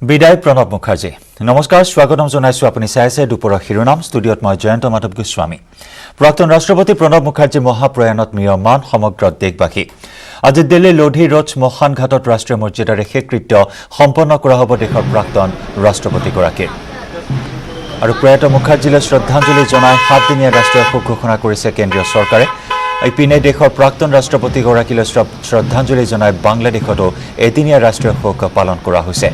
বিদায় প্ৰণৱ মুখাৰ্জী নমস্কাৰ স্বাগতম জনাইছো আপুনি চাইছে দুপৰৰ শিৰোনাম ষ্টুডিঅত মই জয়ন্ত মাধৱ গোস্বামী প্ৰাক্তন ৰাষ্ট্ৰপতি প্ৰণৱ মুখাৰ্জী মহাপ্ৰয়াণত মিয়মান সমগ্ৰ দেশবাসী আজি দিল্লী লোধি ৰোড শ্মশান ঘাটত ৰাষ্ট্ৰীয় মৰ্যাদাৰে শেষকৃত্য সম্পন্ন কৰা হ'ব দেশৰ প্ৰাক্তন ৰাষ্ট্ৰপতিগৰাকীৰ আৰু প্ৰয়াত মুখাৰ্জীলৈ শ্ৰদ্ধাঞ্জলি জনাই 7 দিনীয়া ৰাষ্ট্ৰীয় শোক ঘোষণা কৰিছে কেন্দ্ৰীয় চৰকাৰে ইপিনে দেশৰ প্ৰাক্তন ৰাষ্ট্ৰপতিগৰাকীলৈ শ্ৰদ্ধাঞ্জলি জনাই বাংলাদেশতো এদিনীয়া ৰাষ্ট্ৰীয় শোক পালন কৰা হৈছে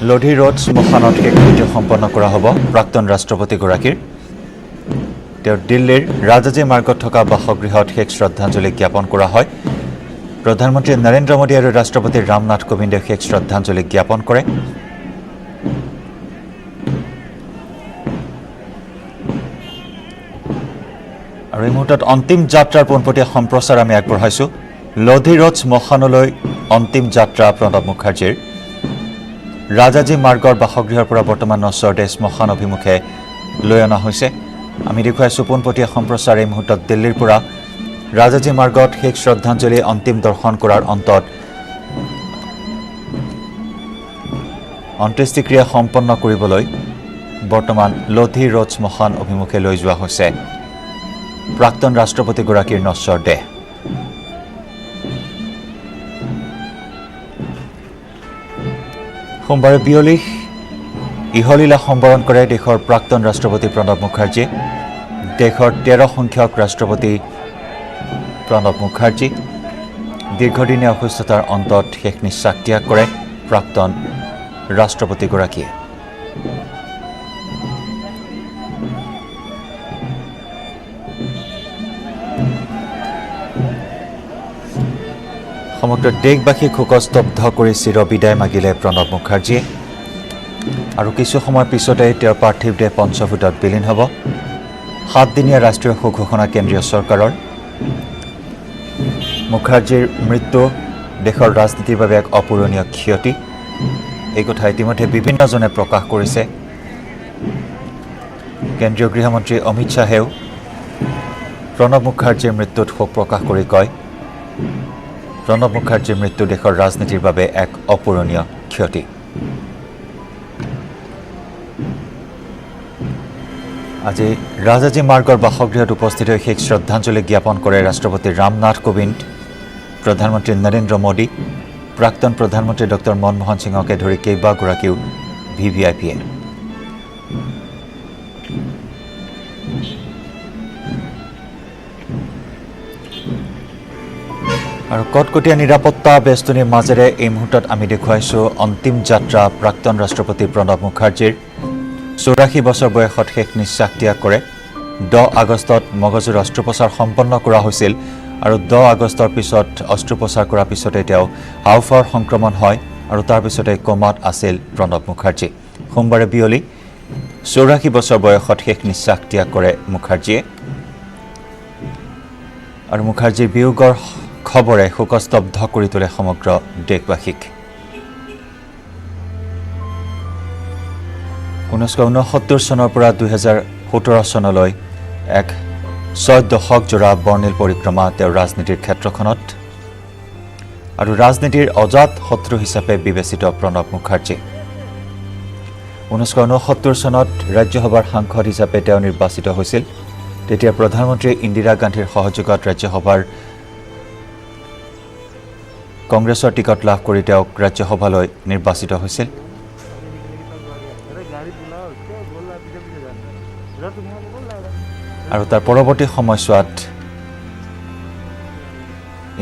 লোধি ৰোড শ্মশানত শেষকৃত্য সম্পন্ন কৰা হ'ব প্ৰাক্তন ৰাষ্ট্ৰপতিগৰাকীৰ তেওঁৰ দিল্লীৰ ৰাজাজী মাৰ্গত থকা বাসগৃহত শেষ শ্ৰদ্ধাঞ্জলি জ্ঞাপন কৰা হয় প্ৰধানমন্ত্ৰী নৰেন্দ্ৰ মোদী আৰু ৰাষ্ট্ৰপতি ৰামনাথ কোবিন্দে শেষ শ্ৰদ্ধাঞ্জলি জ্ঞাপন কৰে আৰু এই মুহূৰ্তত অন্তিম যাত্ৰাৰ পোনপটীয়া সম্প্ৰচাৰ আমি আগবঢ়াইছো লোধি ৰোড শ্মশানলৈ অন্তিম যাত্ৰা প্ৰণৱ মুখাৰ্জীৰ ৰাজাজী মাৰ্গৰ বাসগৃহৰ পৰা বৰ্তমান নচৰদে শ্মশান অভিমুখে লৈ অনা হৈছে আমি দেখুৱাইছো পোনপটীয়া সম্প্ৰচাৰ এই মুহূৰ্তত দিল্লীৰ পৰা ৰাজাজী মাৰ্গত শেষ শ্ৰদ্ধাঞ্জলি অন্তিম দৰ্শন কৰাৰ অন্তত অন্ত্যেষ্টিক্ৰিয়া সম্পন্ন কৰিবলৈ বৰ্তমান লোধি ৰোড শ্মশান অভিমুখে লৈ যোৱা হৈছে প্ৰাক্তন ৰাষ্ট্ৰপতিগৰাকীৰ নশ্বৰ দেহ সোমবাৰে বিয়লি ইহলীলা সম্বৰণ কৰে দেশৰ প্ৰাক্তন ৰাষ্ট্ৰপতি প্ৰণৱ মুখাৰ্জী দেশৰ 13 সংখ্যক ৰাষ্ট্ৰপতি প্ৰণৱ মুখাৰ্জী দীৰ্ঘদিনীয়া অসুস্থতাৰ অন্তত শেষ নিশ্বাস ত্যাগ কৰে প্ৰাক্তন ৰাষ্ট্ৰপতিগৰাকীয়ে সমগ্ৰ দেশবাসীক শোকস্তব্ধ কৰি চিৰবিদায় মাগিলে প্ৰণৱ মুখাৰ্জীয়ে আৰু কিছু সময় পিছতে তেওঁৰ পাৰ্থিৱ দেহ পঞ্চভূতত বিলীন হ'ব 7 দিনীয়া ৰাষ্ট্ৰীয় শোক ঘোষণা কেন্দ্ৰীয় চৰকাৰৰ মুখাৰ্জীৰ মৃত্যু দেশৰ ৰাজনীতিৰ বাবে এক অপূৰণীয় ক্ষতি এই কথা ইতিমধ্যে বিভিন্নজনে প্ৰকাশ কৰিছে কেন্দ্ৰীয় গৃহমন্ত্ৰী অমিত শ্বাহেও প্ৰণৱ মুখাৰ্জীৰ মৃত্যুত শোক প্ৰকাশ কৰি কয় প্ৰণৱ মুখাৰ্জীৰ মৃত্যু দেশৰ ৰাজনীতিৰ বাবে এক অপূৰণীয় ক্ষতি আজি ৰাজাজী মাৰ্গৰ বাসগৃহত উপস্থিত হৈ শেষ শ্ৰদ্ধাঞ্জলি জ্ঞাপন কৰে ৰাষ্ট্ৰপতি ৰামনাথ কোবিন্দ প্ৰধানমন্ত্ৰী নৰেন্দ্ৰ মোদী প্ৰাক্তন প্ৰধানমন্ত্ৰী ডক্টৰ মনমোহন সিঙকে ধৰি কেইবাগৰাকীও ভিভিআইপিয়ে আৰু কটকটীয়া নিৰাপত্তা বেষ্টনীৰ মাজেৰে এই মুহূৰ্তত আমি দেখুৱাইছো অন্তিম যাত্ৰা প্ৰাক্তন ৰাষ্ট্ৰপতি প্ৰণৱ মুখাৰ্জীৰ 84 বছৰ বয়সত শেষ নিশ্বাস ত্যাগ কৰে 10 আগষ্টত মগজুৰ অস্ত্ৰোপচাৰ সম্পন্ন কৰা হৈছিল আৰু 10 আগষ্টৰ পিছত অস্ত্ৰোপচাৰ কৰাৰ পিছতে তেওঁ হাওফাওৰ সংক্ৰমণ হয় আৰু তাৰ পিছতে কোমাত আছিল প্ৰণৱ মুখাৰ্জী সোমবাৰে বিয়লি 84 বছৰ বয়সত শেষ নিশ্বাস ত্যাগ কৰে মুখাৰ্জীয়ে আৰু মুখাৰ্জীৰ বিয়োগৰ খবৰে শোকস্তব্ধ কৰি তোলে সমগ্ৰ দেশবাসীক 1969 চনৰ পৰা 2017 চনলৈ এক 6 দশক জোৰা বৰ্ণিল পৰিক্ৰমা তেওঁৰ ৰাজনীতিৰ ক্ষেত্ৰখনত আৰু ৰাজনীতিৰ অজাত শত্ৰু হিচাপে বিবেচিত প্ৰণৱ মুখাৰ্জী 1969 চনত ৰাজ্যসভাৰ সাংসদ হিচাপে তেওঁ নিৰ্বাচিত হৈছিল তেতিয়া প্ৰধানমন্ত্ৰী ইন্দিৰা গান্ধীৰ সহযোগত ৰাজ্যসভাৰ কংগ্ৰেছৰ টিকট লাভ কৰি তেওঁক ৰাজ্যসভালৈ নিৰ্বাচিত হৈছিল আৰু তাৰ পৰৱৰ্তী সময়ছোৱাত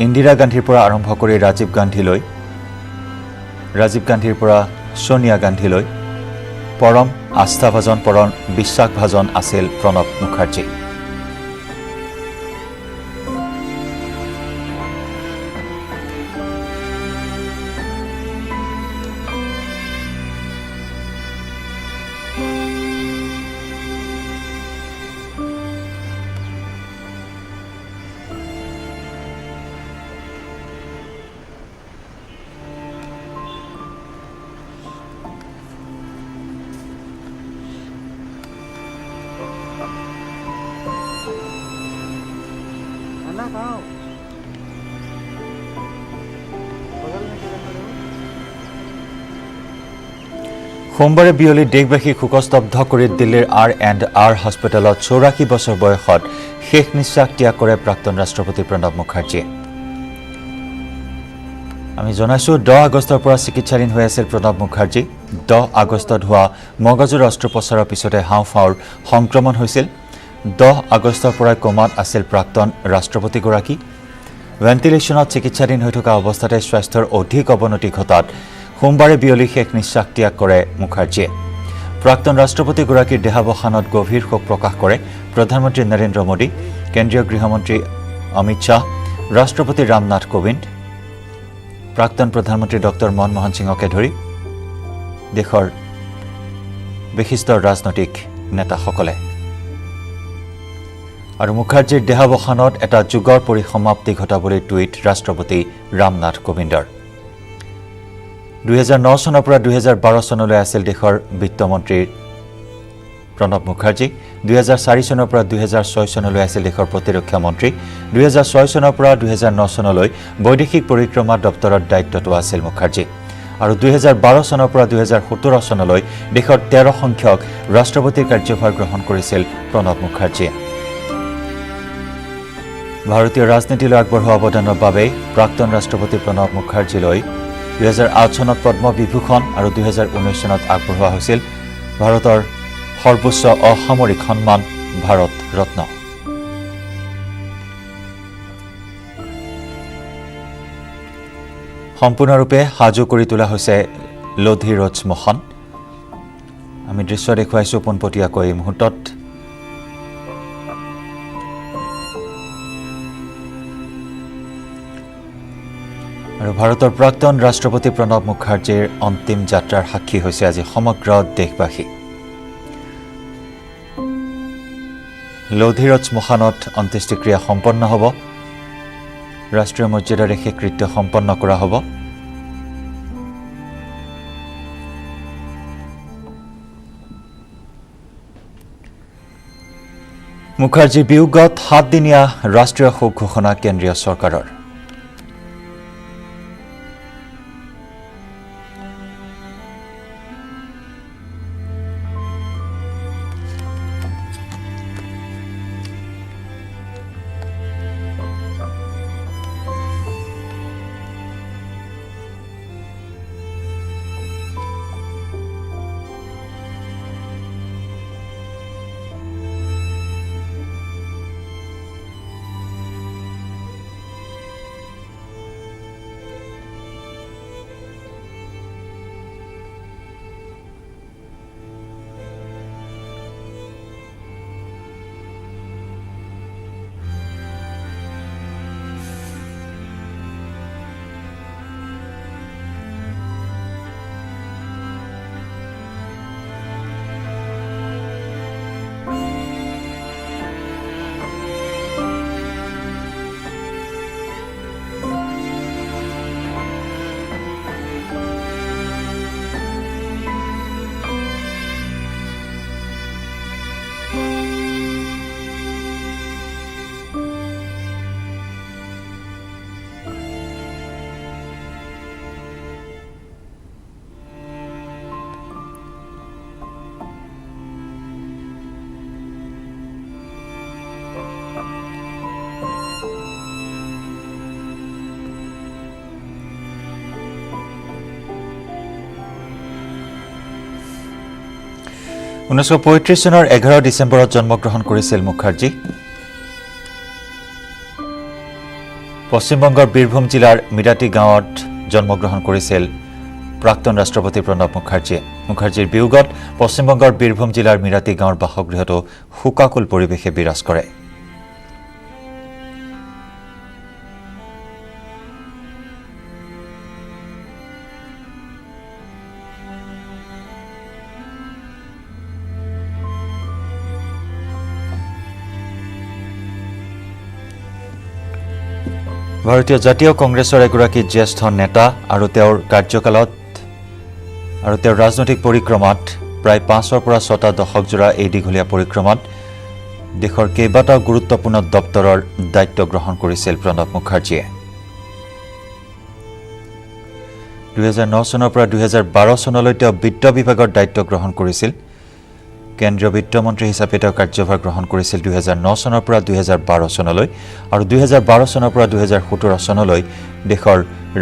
ইন্দিৰা গান্ধীৰ পৰা আৰম্ভ কৰি ৰাজীৱ গান্ধীৰ পৰা সোনিয়া গান্ধীলৈ পৰম আস্থাভাজন পৰম বিশ্বাসভাজন আছিল প্ৰণৱ মুখাৰ্জী সোমবাৰে বিয়লি দেশবাসীক শোকস্তব্ধ কৰি দিল্লীৰ R&R হস্পিটেলত 84 বছৰ বয়সত শেষ নিশ্বাস ত্যাগ কৰে প্ৰাক্তন ৰাষ্ট্ৰপতি প্ৰণৱ মুখাৰ্জীয়ে। আমি জনাইছো 10 আগষ্টৰ পৰা চিকিৎসাধীন হৈ আছিল প্ৰণৱ মুখাৰ্জী। 10 আগষ্টত হোৱা মগজুৰ অস্ত্ৰোপচাৰৰ পিছতে হাওঁফাওৰ সংক্ৰমণ হৈছিল। 10 আগষ্টৰ পৰা কোমাত আছিল প্ৰাক্তন ৰাষ্ট্ৰপতিগৰাকী। ভেণ্টিলেশ্যনত চিকিৎসাধীন হৈ থকা অৱস্থাতে স্বাস্থ্যৰ অধিক অৱনতি ঘটাত সোমবাৰে বিয়লি শেষ নিশ্বাস ত্যাগ কৰে মুখাৰ্জীয়ে। প্ৰাক্তন ৰাষ্ট্ৰপতিগৰাকীৰ দেহাৱসানত গভীৰ শোক প্ৰকাশ কৰে প্ৰধানমন্ত্ৰী নৰেন্দ্ৰ মোদী, কেন্দ্ৰীয় গৃহমন্ত্ৰী অমিত শ্বাহ, ৰাষ্ট্ৰপতি ৰামনাথ কোবিন্দ, প্ৰাক্তন প্ৰধানমন্ত্ৰী ডক্টৰ মনমোহন সিঙকে ধৰি দেশৰ বিশিষ্ট ৰাজনৈতিক নেতাসকলে। আৰু মুখাৰ্জীৰ দেহাৱসানত এটা যুগৰ পৰিসমাপ্তি ঘটাবলৈ টুইট ৰাষ্ট্ৰপতি ৰামনাথ কোবিন্দৰ। 2009 চনৰ পৰা 2012 চনলৈ আছিল দেশৰ বিত্তমন্ত্ৰী প্ৰণৱ মুখাৰ্জী। 2004 চনৰ পৰা 2006 চনলৈ আছিল দেশৰ প্ৰতিৰক্ষা মন্ত্ৰী। 2006 চনৰ পৰা 2009 চনলৈ বৈদেশিক পৰিক্ৰমা দপ্তৰৰ দায়িত্বটো আছিল মুখাৰ্জী। আৰু 2012 চনৰ পৰা 2017 চনলৈ দেশৰ 13 সংখ্যক ৰাষ্ট্ৰপতিৰ কাৰ্যভাৰ গ্ৰহণ কৰিছিল প্ৰণৱ মুখাৰ্জীয়ে। ভাৰতীয় ৰাজনীতিলৈ আগবঢ়োৱা অৱদানৰ বাবে প্ৰাক্তন ৰাষ্ট্ৰপতি প্ৰণৱ মুখাৰ্জীলৈ 2008 চনত পদ্ম বিভূষণ আৰু 2019 চনত আগবঢ়োৱা হৈছিল ভাৰতৰ সৰ্বোচ্চ অসামৰিক সন্মান ভাৰত ৰত্ন। সম্পূৰ্ণৰূপে সাজু কৰি তোলা হৈছে লোধি ৰথ শ্মশান। আমি দৃশ্য দেখুৱাইছোঁ পোনপটীয়াকৈ এই মুহূৰ্তত। আৰু ভাৰতৰ প্ৰাক্তন ৰাষ্ট্ৰপতি প্ৰণৱ মুখাৰ্জীৰ অন্তিম যাত্ৰাৰ সাক্ষী হৈছে আজি সমগ্ৰ দেশবাসী। লোধিৰথ শ্মশানত অন্ত্যেষ্টিক্ৰিয়া সম্পন্ন হ'ব। ৰাষ্ট্ৰীয় মৰ্যাদাৰে সেই কৃত্য সম্পন্ন কৰা হ'ব। মুখাৰ্জীৰ বিয়োগত 7দিনীয়া ৰাষ্ট্ৰীয় শোক ঘোষণা কেন্দ্ৰীয় চৰকাৰৰ। ' 1935 চনৰ 11 ডিচেম্বৰত জন্মগ্ৰহণ কৰিছিল মুখাৰ্জী। পশ্চিমবংগৰ বীৰভূম জিলাৰ মিৰাটি গাঁৱত জন্মগ্ৰহণ কৰিছিল প্ৰাক্তন ৰাষ্ট্ৰপতি প্ৰণৱ মুখাৰ্জীয়ে। মুখাৰ্জীৰ বিয়োগত পশ্চিমবংগৰ বীৰভূম জিলাৰ মিৰাটি গাঁৱৰ বাসগৃহতো শোকাকুল পৰিৱেশে বিৰাজ কৰে। ভাৰতীয় জাতীয় কংগ্ৰেছৰ এগৰাকী জ্যেষ্ঠ নেতা আৰু তেওঁৰ কাৰ্যকালত আৰু তেওঁৰ ৰাজনৈতিক পৰিক্ৰমাত প্ৰায় 5ৰ পৰা 6টা দশকজোৰা এই দীঘলীয়া পৰিক্ৰমাত দেশৰ কেইবাটাও গুৰুত্বপূৰ্ণ দপ্তৰৰ দায়িত্ব গ্ৰহণ কৰিছিল প্ৰণৱ মুখাৰ্জীয়ে। 2009 চনৰ পৰা 2012 চনলৈ তেওঁ বিত্ত বিভাগৰ দায়িত্ব গ্ৰহণ কৰিছিল কেন্দ্ৰীয় বিত্তমন্ত্ৰী হিচাপে তেওঁ কাৰ্যভাৰ গ্ৰহণ কৰিছিল 2009 চনৰ পৰা 2012 চনলৈ আৰু 2012 চনৰ পৰা 2017 চনলৈ দেশৰ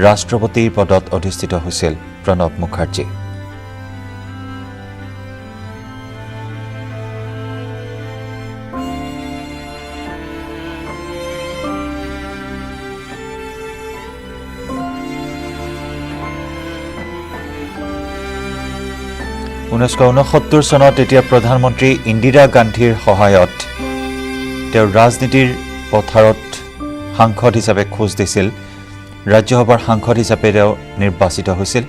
ৰাষ্ট্ৰপতিৰ পদত অধিষ্ঠিত হৈছিল প্ৰণৱ মুখাৰ্জী ঊনৈছশ চনত এতিয়া প্ৰধানমন্ত্ৰী ইন্দিৰা গান্ধীৰ সহায়ত তেওঁ ৰাজনীতিৰ পথাৰত সাংসদ হিচাপে খোজ দিছিল ৰাজ্যসভাৰ সাংসদ হিচাপে তেওঁ নিৰ্বাচিত হৈছিল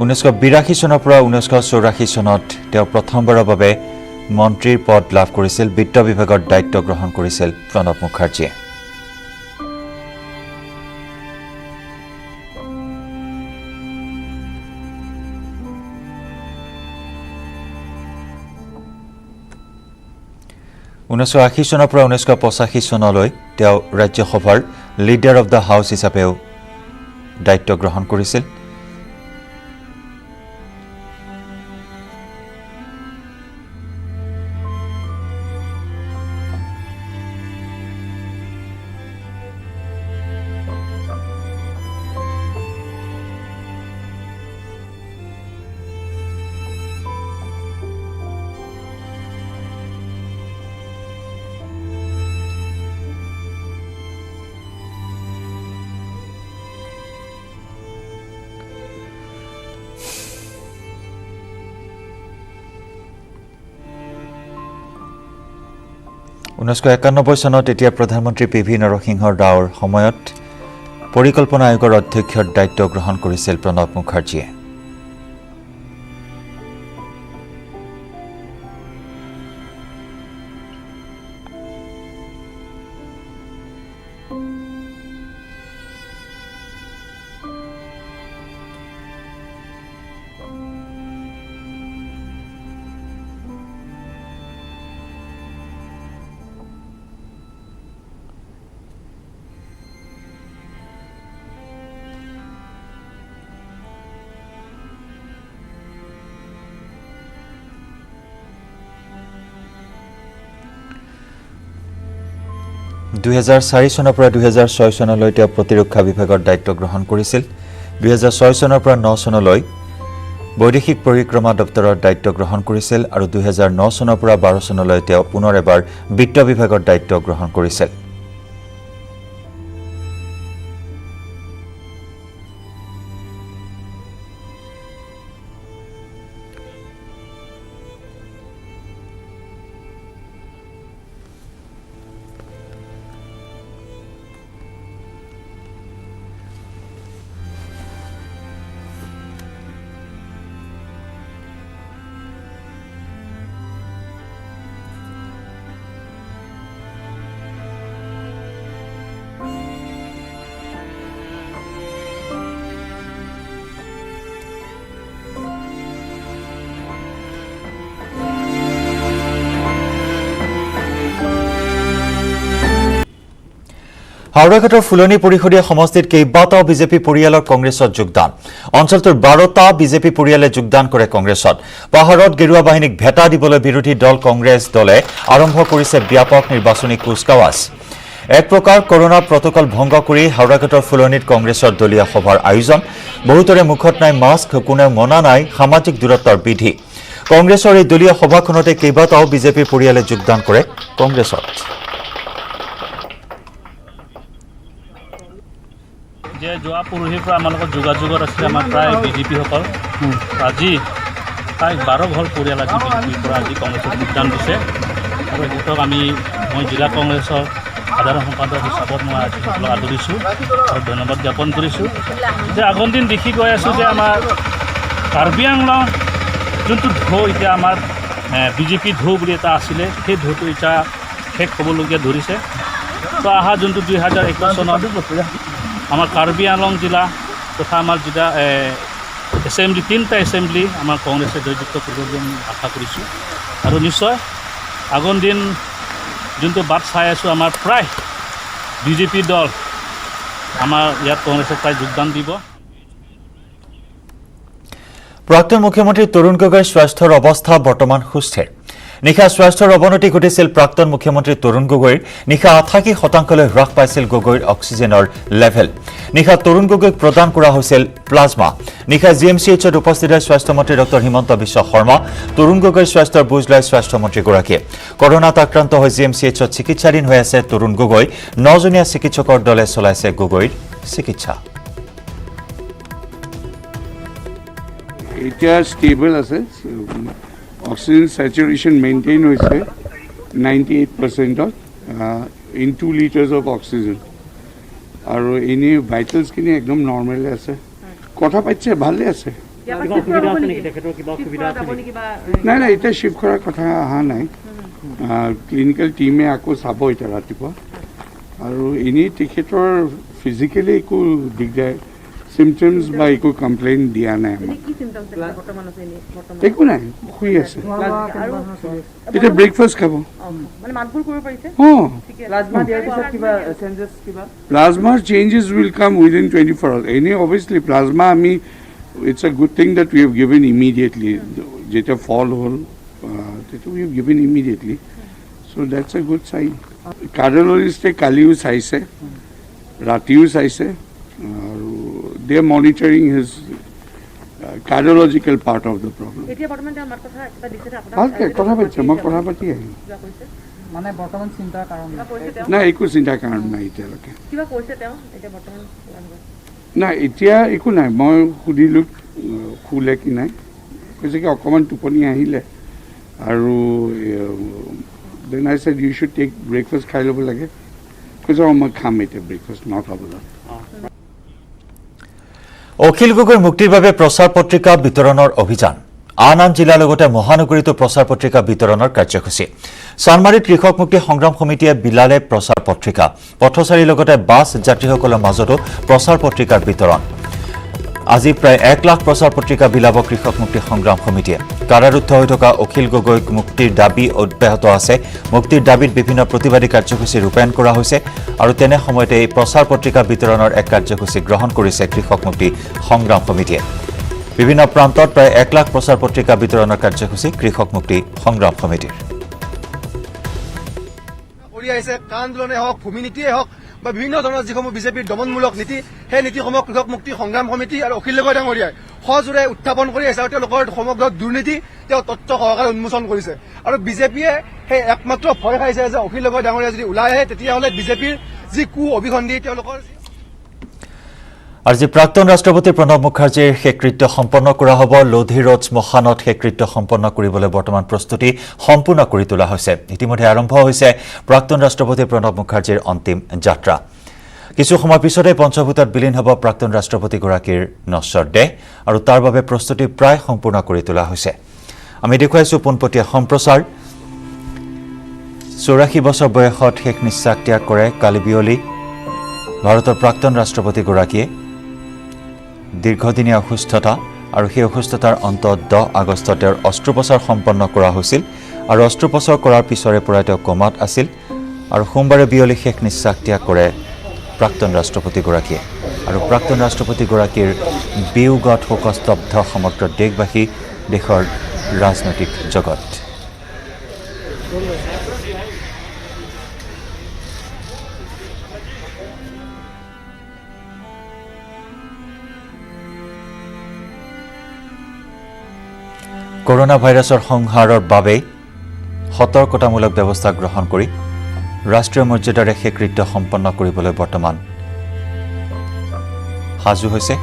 ঊনৈছশ 82 চনৰ পৰা 1984 চনত তেওঁ প্ৰথমবাৰৰ বাবে মন্ত্ৰীৰ পদ লাভ কৰিছিল বিত্ত বিভাগৰ দায়িত্ব গ্ৰহণ কৰিছিল প্ৰণৱ মুখাৰ্জীয়ে ঊনৈছশ 80 চনৰ পৰা 1985 চনলৈ তেওঁ ৰাজ্যসভাৰ লিডাৰ অফ দ্য হাউচ হিচাপেও দায়িত্ব গ্ৰহণ কৰিছিল ঊনৈছশ 91 চনত এতিয়া প্ৰধানমন্ত্ৰী PV নৰসিংহ ৰাওৰ সময়ত পৰিকল্পনা আয়োগৰ অধ্যক্ষৰ দায়িত্ব গ্ৰহণ কৰিছিল প্ৰণৱ মুখাৰ্জীয়ে চনৰ পৰা 2006 চনলৈ তেওঁ প্ৰতিৰক্ষা বিভাগৰ দায়িত্ব গ্ৰহণ কৰিছিল 2006 চনৰ পৰা 9 চনলৈ বৈদেশিক পৰিক্ৰমা দপ্তৰৰ দায়িত্ব গ্ৰহণ কৰিছিল আৰু 2009 চনৰ পৰা 12 চনলৈ তেওঁ পুনৰ এবাৰ বিত্ত বিভাগৰ দায়িত্ব গ্ৰহণ কৰিছিল হাওড়াঘাটৰ ফুলনি পৰিষদীয় সমষ্টিত কেইবাটাও বিজেপি পৰিয়ালৰ কংগ্ৰেছত যোগদান অঞ্চলটোৰ 12টা বিজেপি পৰিয়ালে যোগদান কৰে কংগ্ৰেছত পাহাৰত গেৰুৱা বাহিনীক ভেটা দিবলৈ বিৰোধী দল কংগ্ৰেছ দলে আৰম্ভ কৰিছে ব্যাপক নিৰ্বাচনী কুচকাৱাজ এক প্ৰকাৰ কৰোনা প্ৰটোকল ভংগ কৰি হাওড়াঘাটৰ ফুলনিত কংগ্ৰেছৰ দলীয় সভাৰ আয়োজন বহুতৰে মুখত নাই মাস্ক কোনেও মনা নাই সামাজিক দূৰত্বৰ বিধি কংগ্ৰেছৰ এই দলীয় সভাখনতে কেইবাটাও বিজেপি পৰিয়ালে যোগদান কৰে কংগ্ৰেছত যে যোৱা পৰহিৰ পৰা আমাৰ লগত যোগাযোগত আছে আমাৰ প্ৰায় বিজেপিসকল আজি প্ৰায় 12 ঘৰ পৰিয়াল আজি বিজেপিৰ পৰা আজি কংগ্ৰেছত যোগদান দিছে আৰু সিহঁতক মই জিলা কংগ্ৰেছৰ সাধাৰণ সম্পাদক হিচাপত মই আজিসকলক আদৰিছোঁ আৰু ধন্যবাদ জ্ঞাপন কৰিছোঁ যে আগৰ দিন দেখি গৈ আছোঁ যে আমাৰ কাৰ্বি আংলং যোনটো ঢৌ এতিয়া আমাৰ বিজেপি ঢৌ বুলি এটা আছিলে সেই ঢৌটো এতিয়া শেষ হ'বলগীয়া ধৰিছে তো অহা যোনটো 2021 চনত আমাৰ কাৰ্বি আংলং জিলা তথা আমাৰ যেতিয়া এছেম্বলি 3টা এছেম্বলি আমাৰ কংগ্ৰেছে জয়যুক্ত কৰিব বুলি আমি আশা কৰিছোঁ আৰু নিশ্চয় আগৰ দিন যোনটো বাট চাই আছোঁ আমাৰ প্ৰায় বিজেপি দল আমাৰ ইয়াত কংগ্ৰেছক প্ৰায় যোগদান দিব প্ৰাক্তন মুখ্যমন্ত্ৰী তৰুণ গগৈৰ স্বাস্থ্যৰ অৱস্থা বৰ্তমান সুস্থিৰ নিশা স্বাস্থ্যৰ অৱনতি ঘটিছিল প্ৰাক্তন মুখ্যমন্ত্ৰী তৰুণ গগৈৰ নিশা ৮৮% হ্ৰাস পাইছিল গগৈৰ অক্সিজেনৰ লেভেল নিশা তৰুণ গগৈক প্ৰদান কৰা হৈছিল প্লাজমা নিশা জিএমচিএইচত উপস্থিত স্বাস্থ্যমন্ত্ৰী ডক্টৰ হিমন্ত বিশ্ব শৰ্মা তৰুণ গগৈৰ স্বাস্থ্যৰ বুজ লয় স্বাস্থ্যমন্ত্ৰীগৰাকীয়ে কৰোনাত আক্ৰান্ত হৈ জিএমচিএইচত চিকিৎসাধীন হৈ আছে তৰুণ গগৈ 9জনীয়া চিকিৎসকৰ দলে চলাইছে গগৈৰ চিকিৎসা এতিয়া ষ্টেবল আছে অক্সিজেন স্যাচুৰেশ্যন মেইনটেইন হৈছে 98% ইন 2 লিটাৰ্ছ অফ অক্সিজেন আৰু এনেই ভাইটেলছখিনি একদম নৰ্মেল আছে কথা পাতিছে ভালে আছে নাই নাই এতিয়া শ্বিফ্ট কৰাৰ কথা অহা নাই ক্লিনিকেল টিমে আকৌ চাব এতিয়া ৰাতিপুৱা আৰু এনেই তেখেতৰ ফিজিকেলি একো দিগদাৰ symptoms বা একো কমপ্লেইন দিয়া নাই একো নাই শুই আছে এতিয়া ব্ৰেকফাষ্ট খাব প্লাজমাৰ changes will come within 24 hours এনেই অবভিয়াছলি প্লাজমা আমি it's a good thing that we have given immediately যেতিয়া ফল হ'ল তেতিয়া we have given immediately so' that's a good sign কাৰ্ডিঅলজিষ্টে কালিও চাইছে ৰাতিও চাইছে আৰু they are monitoring his cardiological part of the problem. এতিয়া বৰ্তমান তেওঁ মাত কথা কিবা দিছে আপোনাক ভালকে কথা পাতিছে মই কথা পাতি আহিম মানে বৰ্তমান চিন্তাৰ কাৰণ নাই একো চিন্তাৰ কাৰণ নাই এতিয়ালৈকে কিবা কৈছে তেওঁ এতিয়া বৰ্তমান নাই এতিয়া একো নাই মই সুধিলোঁ শুলে কি নাই কৈছে কি অকণমান টোপনি আহিলে আৰু then I said you should take breakfast খাই ল'ব লাগে কৈছে মই খাম এতিয়া ব্ৰেকফাষ্ট 9টা বজাত অখিল গগৈৰ মুক্তিৰ বাবে প্ৰচাৰ পত্ৰিকা বিতৰণৰ অভিযান আন আন জিলাৰ লগতে মহানগৰীতো প্ৰচাৰ পত্ৰিকা বিতৰণৰ কাৰ্যসূচী চানমাৰীত কৃষক মুক্তি সংগ্ৰাম সমিতিয়ে বিলালে প্ৰচাৰ পত্ৰিকা পথচাৰীৰ লগতে বাছ যাত্ৰীসকলৰ মাজতো প্ৰচাৰ পত্ৰিকাৰ বিতৰণ আজি প্ৰায় 1 লাখ প্ৰচাৰ পত্ৰিকা বিলাব কৃষক মুক্তি সংগ্ৰাম সমিতিয়ে কাৰাৰুদ্ধ হৈ থকা অখিল গগৈক মুক্তিৰ দাবী অব্যাহত আছে মুক্তিৰ দাবীত বিভিন্ন প্ৰতিবাদী কাৰ্যসূচী ৰূপায়ণ কৰা হৈছে আৰু তেনে সময়তে এই প্ৰচাৰ পত্ৰিকা বিতৰণৰ এক কাৰ্যসূচী গ্ৰহণ কৰিছে কৃষক মুক্তি সংগ্ৰাম সমিতিয়ে বিভিন্ন প্ৰান্তত প্ৰায় 1 লাখ প্ৰচাৰ পত্ৰিকা বিতৰণৰ কাৰ্যসূচী কৃষক মুক্তি সংগ্ৰাম সমিতিৰ আন্দোলনে হওক ভূমি নীতিয়ে হওক বা বিভিন্ন ধৰণৰ যিসমূহ বিজেপিৰ দমনমূলক নীতি সেই নীতিসমূহ কৃষক মুক্তি সংগ্ৰাম সমিতি আৰু অখিল গগৈ ডাঙৰীয়াই সজোৰে উত্থাপন কৰি আছে আৰু তেওঁলোকৰ সমগ্ৰ দুৰ্নীতি তেওঁ তথ্য সহকাৰে উন্মোচন কৰিছে আৰু বিজেপিয়ে সেই একমাত্ৰ ভয় খাইছে যে অখিল গগৈ ডাঙৰীয়া যদি ওলাই আহে তেতিয়াহ'লে বিজেপিৰ যি কু অভিসন্ধি তেওঁলোকৰ আজি প্ৰাক্তন ৰাষ্ট্ৰপতি প্ৰণৱ মুখাৰ্জীৰ শেষকৃত্য সম্পন্ন কৰা হ'ব লোধি ৰোড শ্মশানত শেষকৃত্য সম্পন্ন কৰিবলৈ বৰ্তমান প্ৰস্তুতি সম্পূৰ্ণ কৰি তোলা হৈছে ইতিমধ্যে আৰম্ভ হৈছে প্ৰাক্তন ৰাষ্ট্ৰপতি প্ৰণৱ মুখাৰ্জীৰ অন্তিম যাত্ৰা কিছু সময় পিছতে পঞ্চভূতত বিলীন হ'ব প্ৰাক্তন ৰাষ্ট্ৰপতিগৰাকীৰ নশ্বৰ দেহ আৰু তাৰ বাবে প্ৰস্তুতি প্ৰায় সম্পূৰ্ণ কৰি তোলা হৈছে আমি দেখুৱাইছো পোনপটীয়া সম্প্ৰচাৰ 84 বছৰ বয়সত শেষ নিশ্বাস ত্যাগ কৰে কালি বিয়লি ভাৰতৰ প্ৰাক্তন ৰাষ্ট্ৰপতিগৰাকীয়ে দীৰ্ঘদিনীয়া অসুস্থতা আৰু সেই অসুস্থতাৰ অন্তত 10 আগষ্টত তেওঁৰ অস্ত্ৰোপচাৰ সম্পন্ন কৰা হৈছিল আৰু অস্ত্ৰোপচাৰ কৰাৰ পিছৰে পৰা তেওঁ কোমাত আছিল আৰু সোমবাৰে বিয়লি শেষ নিশ্বাস ত্যাগ কৰে প্ৰাক্তন ৰাষ্ট্ৰপতিগৰাকীয়ে আৰু প্ৰাক্তন ৰাষ্ট্ৰপতিগৰাকীৰ বিয়োগত শোকস্তব্ধ সমগ্ৰ দেশবাসী দেশৰ ৰাজনৈতিক জগত কৰোনা ভাইৰাছৰ সংহাৰৰ বাবে সতৰ্কতামূলক ব্যৱস্থা গ্ৰহণ কৰি ৰাষ্ট্ৰীয় মৰ্যাদাৰে শেষকৃত্য সম্পন্ন কৰিবলৈ বৰ্তমান সাজু হৈছে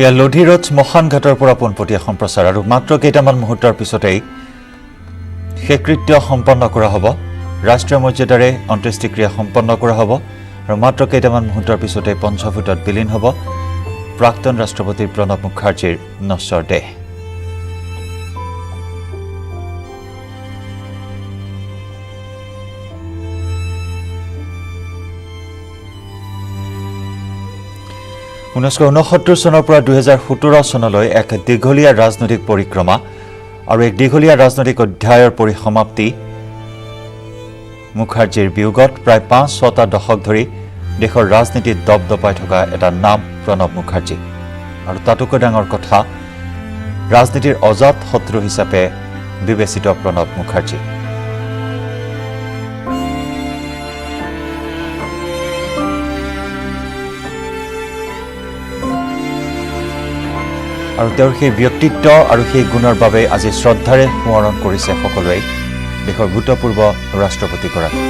এয়া লোধিৰত শ্মশান ঘাটৰ পৰা পোনপটীয়া সম্প্ৰচাৰ আৰু মাত্ৰ কেইটামান মুহূৰ্তৰ পিছতেই শেষকৃত্য সম্পন্ন কৰা হ'ব ৰাষ্ট্ৰীয় মৰ্যাদাৰে অন্ত্যেষ্টিক্ৰিয়া সম্পন্ন কৰা হ'ব আৰু মাত্ৰ কেইটামান মুহূৰ্তৰ পিছতে পঞ্চভূতত বিলীন হ'ব প্ৰাক্তন ৰাষ্ট্ৰপতি প্ৰণৱ মুখাৰ্জীৰ নশ্বৰ দেহ ঊনৈছশ চনৰ পৰা 2017 চনলৈ এক দীঘলীয়া ৰাজনৈতিক পৰিক্ৰমা আৰু এক দীঘলীয়া ৰাজনৈতিক অধ্যায়ৰ পৰিসমাপ্তি মুখাৰ্জীৰ বিয়োগত প্ৰায় 5-6টা দশক ধৰি দেশৰ ৰাজনীতিত দপদপাই থকা এটা নাম প্ৰণৱ মুখাৰ্জী আৰু তাতোকৈ ডাঙৰ কথা ৰাজনীতিৰ অজাত শত্ৰু হিচাপে বিবেচিত প্ৰণৱ মুখাৰ্জী আৰু তেওঁৰ সেই ব্যক্তিত্ব আৰু সেই গুণৰ বাবে আজি শ্ৰদ্ধাৰে সোঁৱৰণ কৰিছে সকলোৱে দেশৰ ভূতপূৰ্ব ৰাষ্ট্ৰপতিগৰাকী